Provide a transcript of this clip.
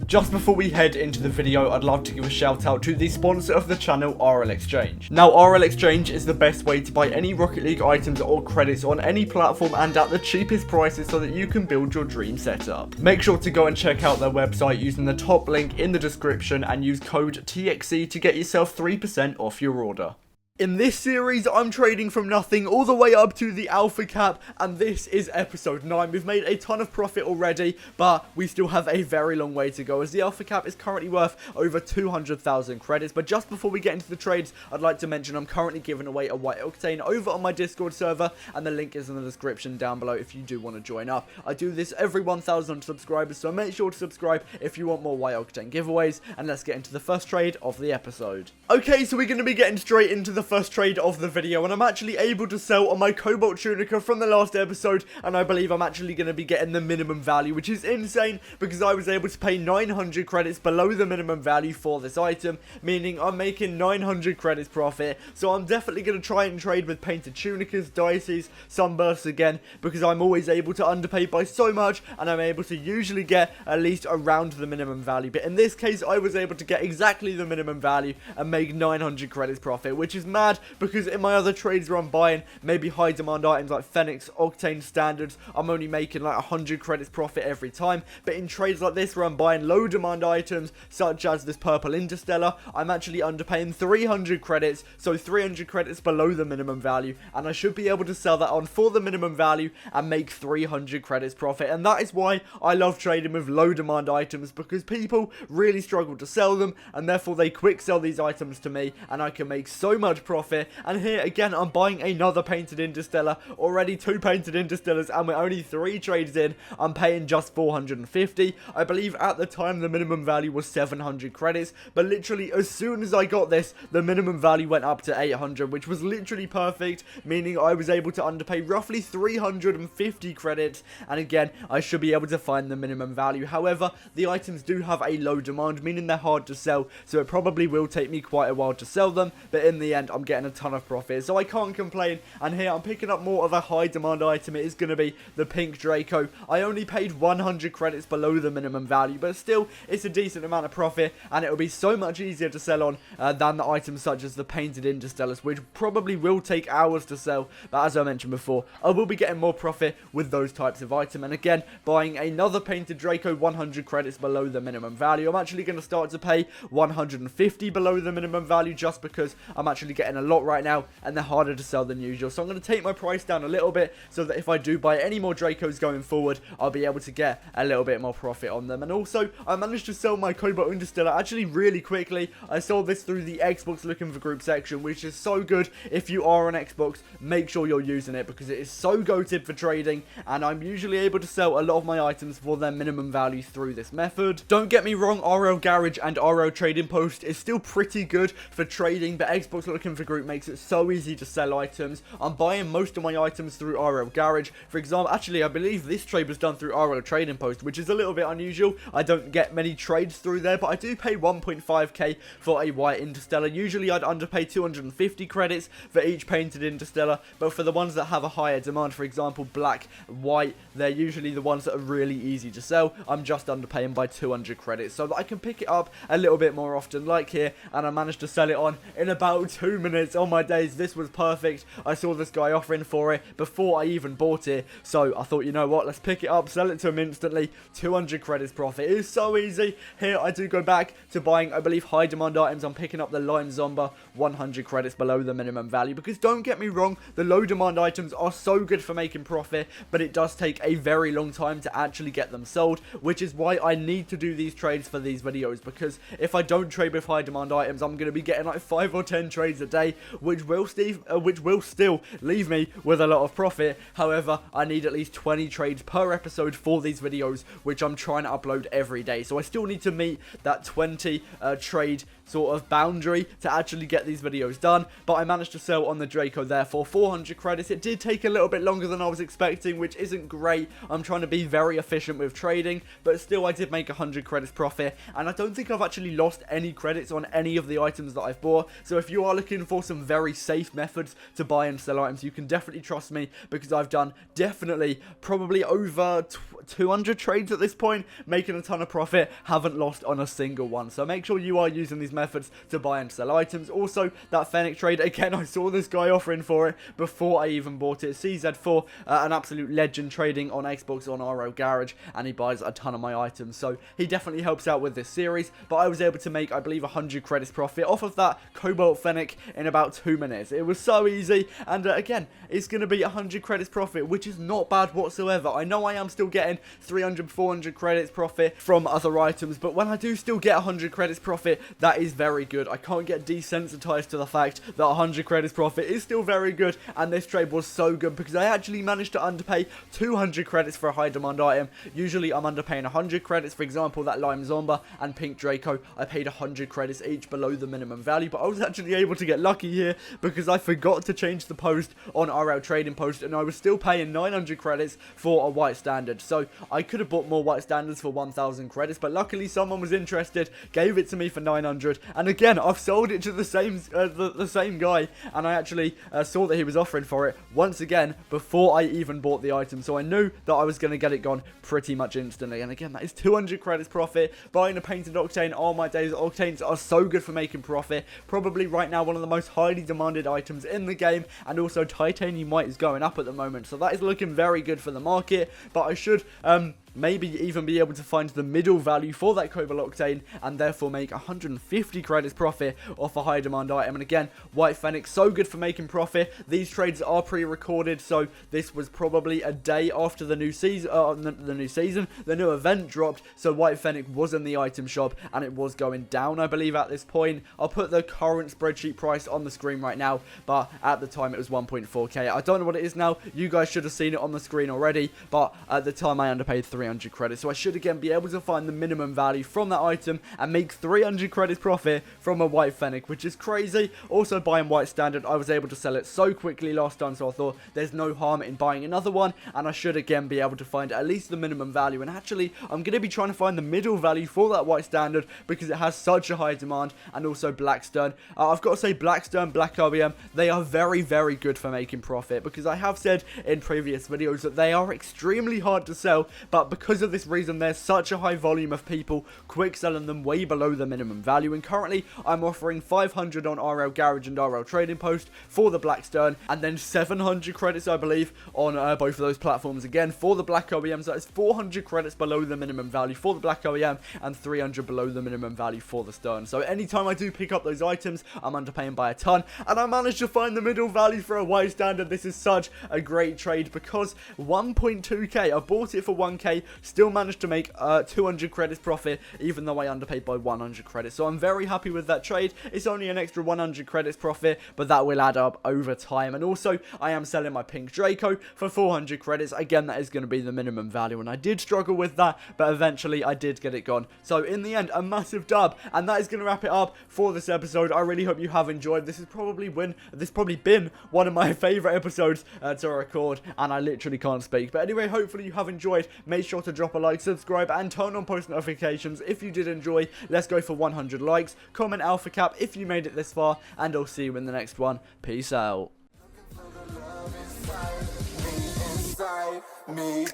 Just before we head into the video, I'd love to give a shout out to the sponsor of the channel, RL Exchange. Now, RL Exchange is the best way to buy any Rocket League items or credits on any platform and at the cheapest prices so that you can build your dream setup. Make sure to go and check out their website using the top link in the description and use code TXC to get yourself 3% off your order. In this series, I'm trading from nothing all the way up to the alpha cap, and this is episode 9. We've made a ton of profit already, but we still have a very long way to go, as the alpha cap is currently worth over 200,000 credits. But just before we get into the trades, I'd like to mention I'm currently giving away a white octane over on my Discord server, and the link is in the description down below if you do want to join up. I do this every 1,000 subscribers, so make sure to subscribe if you want more white octane giveaways, and let's get into the first trade of the episode. Okay, so we're going to be getting straight into the first trade of the video, and I'm actually able to sell on my Cobalt Tunica from the last episode, and I believe I'm actually going to be getting the minimum value, which is insane because I was able to pay 900 credits below the minimum value for this item, meaning I'm making 900 credits profit. So I'm definitely going to try and trade with painted tunicas, dices, sunbursts again, because I'm always able to underpay by so much, and I'm able to usually get at least around the minimum value. But in this case, I was able to get exactly the minimum value and make 900 credits profit, which is mad because in my other trades where I'm buying maybe high demand items like Phoenix, Octane, Standards, I'm only making like 100 credits profit every time. But in trades like this where I'm buying low demand items such as this purple Interstellar, I'm actually underpaying 300 credits, so 300 credits below the minimum value, and I should be able to sell that on for the minimum value and make 300 credits profit. And that is why I love trading with low demand items, because people really struggle to sell them, and therefore they quick sell these items to me and I can make so much profit. And here again, I'm buying another painted Interstellar, already 2 painted Interstellars, and we're only 3 trades in. I'm paying just 450. I believe at the time the minimum value was 700 credits, but literally as soon as I got this, the minimum value went up to 800, which was literally perfect, meaning I was able to underpay roughly 350 credits, and again, I should be able to find the minimum value. However, the items do have a low demand, meaning they're hard to sell, so it probably will take me quite a while to sell them, but in the end, I'm getting a ton of profit, so I can't complain. And here I'm picking up more of a high demand item. It is going to be the pink Draco. I only paid 100 credits below the minimum value, but still it's a decent amount of profit, and it will be so much easier to sell on than the items such as the painted Interstellars, which probably will take hours to sell. But as I mentioned before, I will be getting more profit with those types of item. And again, buying another painted Draco, 100 credits below the minimum value. I'm actually going to start to pay 150 below the minimum value, just because I'm actually getting a lot right now and they're harder to sell than usual. So I'm going to take my price down a little bit so that if I do buy any more Dracos going forward, I'll be able to get a little bit more profit on them. And also, I managed to sell my Cobalt Interstellar actually really quickly. I sold this through the Xbox Looking for Group section, which is so good. If you are on Xbox, make sure you're using it because it is so goated for trading, and I'm usually able to sell a lot of my items for their minimum value through this method. Don't get me wrong, RL Garage and RL Trading Post is still pretty good for trading, but Xbox Looking for Group makes it so easy to sell items. I'm buying most of my items through RL Garage. For example, actually, I believe this trade was done through RL Trading Post, which is a little bit unusual. I don't get many trades through there, but I do pay 1.5k for a white Interstellar. Usually, I'd underpay 250 credits for each painted Interstellar, but for the ones that have a higher demand, for example, black, white, they're usually the ones that are really easy to sell. I'm just underpaying by 200 credits, so that I can pick it up a little bit more often, like here, and I managed to sell it on in about 2 minutes. On my days, this was perfect. I saw this guy offering for it before I even bought it, so I thought, you know what, let's pick it up, sell it to him instantly. 200 credits profit. It is so easy. Here I do go back to buying, I believe, high demand items. I'm picking up the Lime Zomba, 100 credits below the minimum value, because don't get me wrong, the low demand items are so good for making profit, but it does take a very long time to actually get them sold, which is why I need to do these trades for these videos, because if I don't trade with high demand items, I'm going to be getting like 5 or 10 trades a day, which will still leave me with a lot of profit. However, I need at least 20 trades per episode for these videos, which I'm trying to upload every day, so I still need to meet that 20 trade sort of boundary to actually get these videos done. But I managed to sell on the Draco there for 400 credits. It did take a little bit longer than I was expecting, which isn't great. I'm trying to be very efficient with trading, but still I did make 100 credits profit, and I don't think I've actually lost any credits on any of the items that I've bought. So if you are looking for some very safe methods to buy and sell items, you can definitely trust me, because I've done definitely probably over 200 trades at this point, making a ton of profit, haven't lost on a single one. So make sure you are using these methods to buy and sell items. Also, that Fennec trade, again, I saw this guy offering for it before I even bought it. CZ4, an absolute legend trading on Xbox on RL Garage, and he buys a ton of my items. So he definitely helps out with this series, but I was able to make, I believe, 100 credits profit off of that Cobalt Fennec in about 2 minutes. It was so easy, and again, it's going to be 100 credits profit, which is not bad whatsoever. I know I am still getting 300, 400 credits profit from other items, but when I do still get 100 credits profit, that is very good. I can't get desensitized to the fact that 100 credits profit is still very good, and this trade was so good because I actually managed to underpay 200 credits for a high demand item. Usually I'm underpaying 100 credits. For example, that Lime Zomba and Pink Draco, I paid 100 credits each below the minimum value, but I was actually able to get lucky here because I forgot to change the post on RL Trading Post, and I was still paying 900 credits for a white standard. So I could have bought more white standards for 1000 credits, but luckily someone was interested, gave it to me for 900, and again, I've sold it to the same guy, and I actually saw that he was offering for it once again before I even bought the item, so I knew that I was going to get it gone pretty much instantly. And again, that is 200 credits profit. Buying a painted Octane, all my days, Octanes are so good for making profit. Probably right now one of the most highly demanded items in the game, and also Titanium White is going up at the moment, so that is looking very good for the market. But I should maybe even be able to find the middle value for that Cobalt Octane, and therefore make 150 credits profit off a high demand item. And again, White Fennec, so good for making profit. These trades are pre-recorded, so this was probably a day after the new season, the new event dropped, so White Fennec was in the item shop, and it was going down, I believe, at this point. I'll put the current spreadsheet price on the screen right now, but at the time it was 1.4k. I don't know what it is now. You guys should have seen it on the screen already, but at the time I underpaid 300 credits, so I should again be able to find the minimum value from that item and make 300 credits profit from a White Fennec, which is crazy. Also, buying White Standard, I was able to sell it so quickly last time, so I thought there's no harm in buying another one, and I should again be able to find at least the minimum value. And actually, I'm going to be trying to find the middle value for that White Standard because it has such a high demand. And also Blackstone, I've got to say, Blackstone, Black OEM, they are very, very good for making profit, because I have said in previous videos that they are extremely hard to sell, but because of this reason, there's such a high volume of people quick selling them way below the minimum value. And currently I'm offering 500 on RL Garage and RL Trading Post for the Blackstone, and then 700 credits, I believe, on both of those platforms again for the Black OEMs. That is 400 credits below the minimum value for the Black OEM and 300 below the minimum value for the Stern. So anytime I do pick up those items, I'm underpaying by a ton, and I managed to find the middle value for a White Standard. This is such a great trade because 1.2k, I bought it for 1k, still managed to make 200 credits profit, even though I underpaid by 100 credits. So I'm very happy with that trade. It's only an extra 100 credits profit, but that will add up over time. And also, I am selling my Pink Draco for 400 credits. Again, that is going to be the minimum value, and I did struggle with that, but eventually I did get it gone. So in the end, a massive dub, and that is going to wrap it up for this episode. I really hope you have enjoyed. This has probably been one of my favorite episodes to record, and I literally can't speak. But anyway, hopefully you have enjoyed. Make sure to drop a like, subscribe, and turn on post notifications if you did enjoy. Let's go for 100 likes. Comment Alpha Cap if you made it this far, and I'll see you in the next one. Peace out. Me.